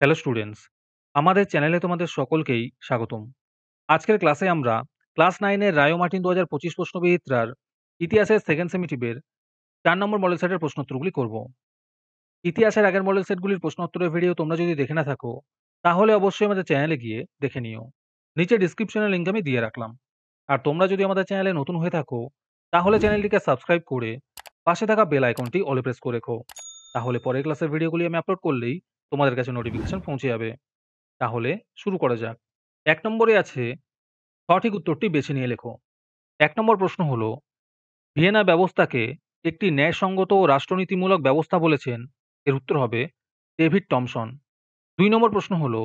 Hello students, আমাদের চ্যানেলে তোমাদের সকলকেই স্বাগতম। আজকের ক্লাসে আমরা ক্লাস 9 এর রায়ো মার্টিন ২০২৫ প্রশ্নবিচিত্রার ইতিহাসের সেকেন্ড সেমিটিভের ৪ নম্বর মডেল সেটের প্রশ্নোত্তরগুলি করব। ইতিহাসের আগের মডেল সেটগুলির প্রশ্নোত্তরের ভিডিও তোমরা যদি দেখে না থাকো, তাহলে অবশ্যই আমাদের চ্যানেলে গিয়ে দেখে নিও। নিচে ডিসক্রিপশনে লিঙ্ক আমি দিয়ে রাখলাম। আর তোমরা যদি আমাদের চ্যানেলে নতুন হয়ে থাকো, তাহলে চ্যানেলটিকে সাবস্ক্রাইব করে পাশে থাকা বেল আইকনটি অলে প্রেস করে রেখো। তাহলে পরের ক্লাসের ভিডিওগুলি আমি আপলোড করলেই তোমাদের কাছে নোটিফিকেশন পৌঁছে যাবে। তাহলে শুরু করা যাক। ১ নম্বরে আছে সঠিক উত্তরটি বেছে নিয়ে লেখো। ১ নম্বর প্রশ্ন হলো, ভিয়েনা ব্যবস্থাকে একটি ন্যায়সঙ্গত ও রাষ্ট্রনীতিমূলক ব্যবস্থা বলেছেন। এর উত্তর হবে ডেভিড টমসন। ২ নম্বর প্রশ্ন হলো,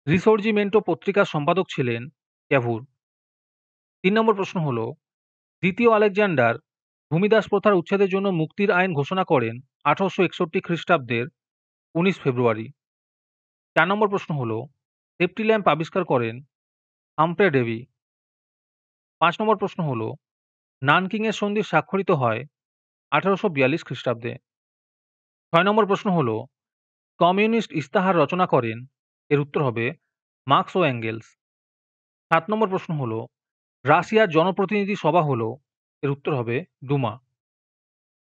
রিসোর্জিমেন্টো পত্রিকার সম্পাদক ছিলেন ক্যাভুর। ৩ নম্বর প্রশ্ন হলো, দ্বিতীয় আলেকজান্ডার ভূমিদাস প্রথার উচ্ছেদের জন্য মুক্তির আইন ঘোষণা করেন ১৮৬১ খ্রিস্টাব্দের ১৯ ফেব্রুয়ারি। ৪ নম্বর প্রশ্ন হলো, সেফটি ল্যাম্প আবিষ্কার করেন হামফ্রে ডেভি। ৫ নম্বর প্রশ্ন হলো, নানকিংয়ের সন্ধি স্বাক্ষরিত হয় ১৮৪২ খ্রিস্টাব্দে। ৬ নম্বর প্রশ্ন হলো, কমিউনিস্ট ইস্তাহার রচনা করেন। এর উত্তর হবে মার্কস ও এঙ্গেলস। ৭ নম্বর প্রশ্ন হলো, রাশিয়ার জনপ্রতিনিধি সভা হলো। এর উত্তর হবে ডুমা।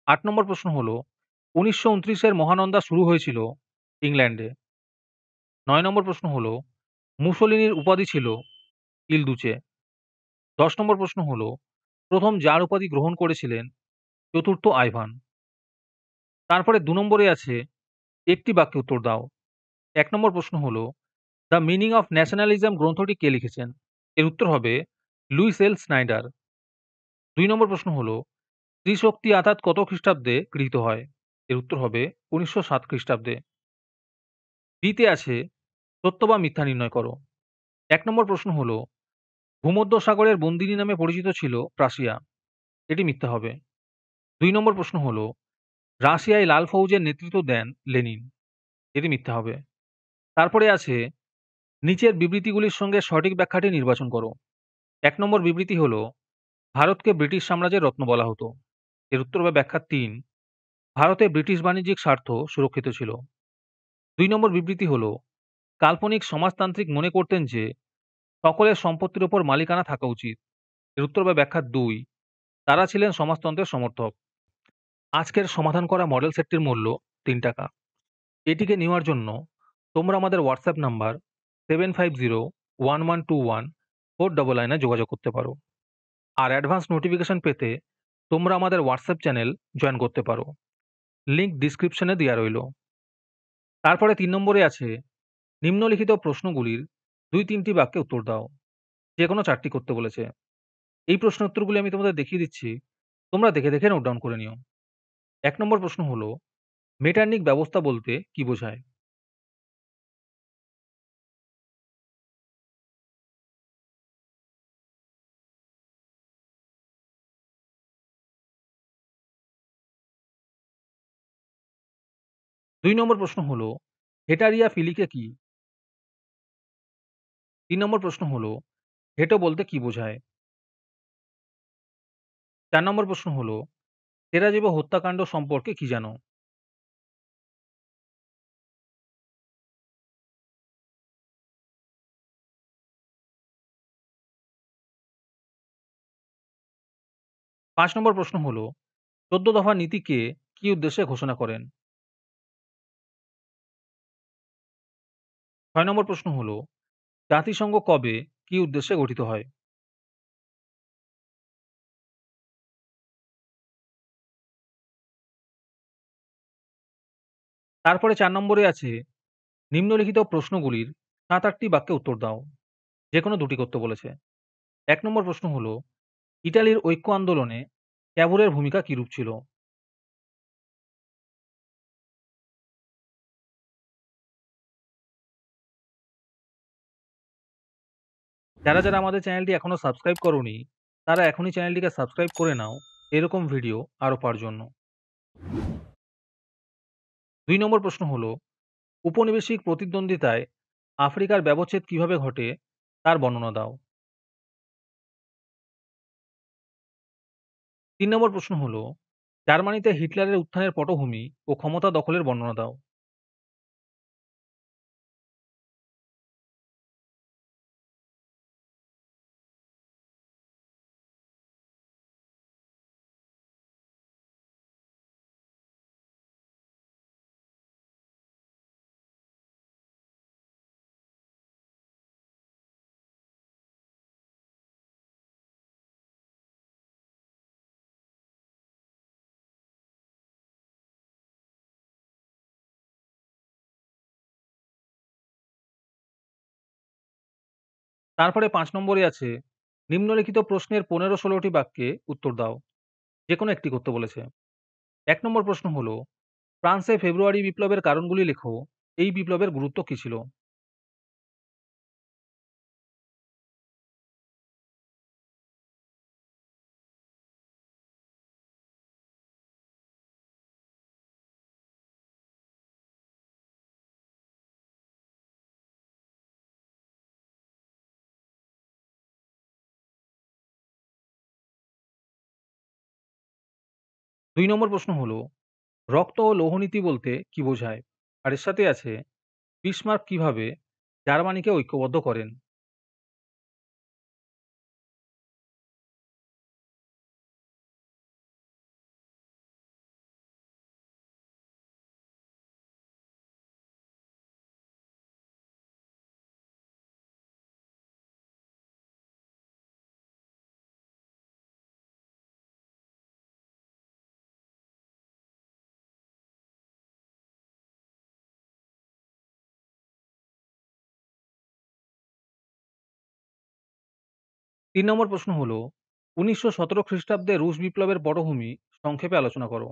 ৮ নম্বর প্রশ্ন হলো, ১৯২৯ এর মহানন্দা শুরু হয়েছিল ইংল্যান্ডে। ৯ নম্বর প্রশ্ন হলো, মুসোলিনির উপাধি ছিল ইল দুচে। ১০ নম্বর প্রশ্ন হলো, প্রথম জার উপাধি গ্রহণ করেছিলেন চতুর্থ আইভান। তারপরে ২ নম্বরে আছে একটি বাক্যে উত্তর দাও। ১ নম্বর প্রশ্ন হলো, দ্য মিনিং অফ ন্যাশনালিজম গ্রন্থটি কে লিখেছেন? এর উত্তর হবে লুইস এল স্নাইডার। ২ নম্বর প্রশ্ন হলো, ত্রিশক্তি আঘাত কত খ্রিস্টাব্দে গৃহীত হয়? এর উত্তর হবে ১৯০৭ খ্রিস্টাব্দে। বিতে আছে সত্য বা মিথ্যা নির্ণয় করো। ১ নম্বর প্রশ্ন হলো, ভূমধ্যসাগরের বন্দিনী নামে পরিচিত ছিল প্রাশিয়া। এটি মিথ্যা হবে। ২ নম্বর প্রশ্ন হলো, রাশিয়ায় লাল ফৌজের নেতৃত্ব দেন লেনিন। এটি মিথ্যা হবে। তারপরে আছে নিচের বিবৃতিগুলির সঙ্গে সঠিক ব্যাখ্যাটি নির্বাচন করো। ১ নম্বর বিবৃতি হলো, ভারতকে ব্রিটিশ সাম্রাজ্যের রত্ন বলা হতো। এর উত্তর হবে ব্যাখ্যা ৩, ভারতে ব্রিটিশ বাণিজ্যিক স্বার্থ সুরক্ষিত ছিল। ২ নম্বর বিবৃতি হলো, কাল্পনিক সমাজতান্ত্রিক মনে করতেন যে সকলের সম্পত্তির উপর মালিকানা থাকা উচিত। এর উত্তর হবে ব্যাখ্যা ২, তারা ছিলেন সমাজতন্ত্রের সমর্থক। আজকের সমাধান করা মডেল সেটটির মূল্য ৩ টাকা। এটিকে নেওয়ার জন্য তোমরা আমাদের হোয়াটসঅ্যাপ নাম্বার 7501121499 এ যোগাযোগ করতে পারো। আর অ্যাডভান্স নোটিফিকেশন পেতে তোমরা আমাদের হোয়াটসঅ্যাপ চ্যানেল জয়েন করতে পারো। লিংক ডিসক্রিপশনে দেওয়া রইল। তারপরে ৩ নম্বরে আছে নিম্নলিখিত প্রশ্নগুলির ২-৩টি বাক্যে উত্তর দাও। যে কোনো ৪টি করতে বলেছে। এই প্রশ্ন উত্তরগুলি আমি তোমাদের দেখিয়ে দিচ্ছি। তোমরা দেখে দেখে নোট ডাউন করে নিও। ১ নম্বর প্রশ্ন হলো, মেটারনিক ব্যবস্থা বলতে কি বোঝায়? ২ নম্বর প্রশ্ন হলো, হেটারিয়া ফিলিকে কি? ৩ নম্বর প্রশ্ন হলো, হেটো বলতে কি বোঝায়? ৪ নম্বর প্রশ্ন হলো, সেরাজেভো হত্যাকাণ্ড সম্পর্কে কি জানো? ৫ নম্বর প্রশ্ন হলো, ১৪ দফা নীতিকে কি উদ্দেশ্যে ঘোষণা করেন? ৬ নম্বর প্রশ্ন হলো, জাতিসংঘ কবে কি উদ্দেশ্যে গঠিত হয়? তারপরে ৪ নম্বরে আছে নিম্নলিখিত প্রশ্নগুলির ৭-৮টি বাক্যে উত্তর দাও। যেকোনো ২টি করতে বলেছে। ১ নম্বর প্রশ্ন হলো, ইটালির ঐক্য আন্দোলনে ক্যাভুরের ভূমিকা কিরূপ ছিল? যারা আমাদের চ্যানেলটি এখনো সাবস্ক্রাইব করোনি, তারা এখনই চ্যানেলটিকে সাবস্ক্রাইব করে নাও এরকম ভিডিও আরও পাওয়ার জন্য। ২ নম্বর প্রশ্ন হলো, উপনিবেশিক প্রতিদ্বন্দ্বিতায় আফ্রিকার ব্যবচ্ছেদ কিভাবে ঘটে তার বর্ণনা দাও। ৩ নম্বর প্রশ্ন হলো, জার্মানিতে হিটলারের উত্থানের পটভূমি ও ক্ষমতা দখলের বর্ণনা দাও। তারপরে ৫ নম্বরে আছে নিম্নলিখিত প্রশ্নের ১৫-১৬টি বাক্যে উত্তর দাও। যেকোনো একটি করতে বলেছে। ১ নম্বর প্রশ্ন হলো, ফ্রান্সে ফেব্রুয়ারি বিপ্লবের কারণগুলি লেখো। এই বিপ্লবের গুরুত্ব কী ছিল? ২ নম্বর প্রশ্ন হলো, রক্ত ও লৌহনীতি বলতে কি বোঝায়? আর এর সাথে আছে বিসমার্ক কিভাবে জার্মানিকে ঐক্যবদ্ধ করেন? ৩ নম্বর প্রশ্ন হলো, ১৯১৭ খ্রিস্টাব্দে রুশ বিপ্লবের পটভূমি সংক্ষেপে আলোচনা করো।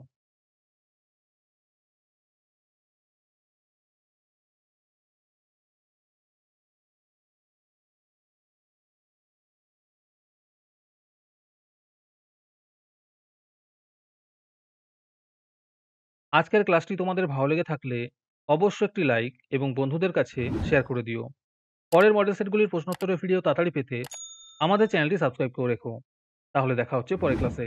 আজকের ক্লাসটি তোমাদের ভালো লেগে থাকলে অবশ্যই একটি লাইক এবং বন্ধুদের কাছে শেয়ার করে দিও। পরের মডেল সেটগুলির প্রশ্নোত্তরের ভিডিও তাড়াতাড়ি পেতে আমাদের চ্যানেলটি সাবস্ক্রাইব করে রেখো। তাহলে দেখা হচ্ছে পরের ক্লাসে।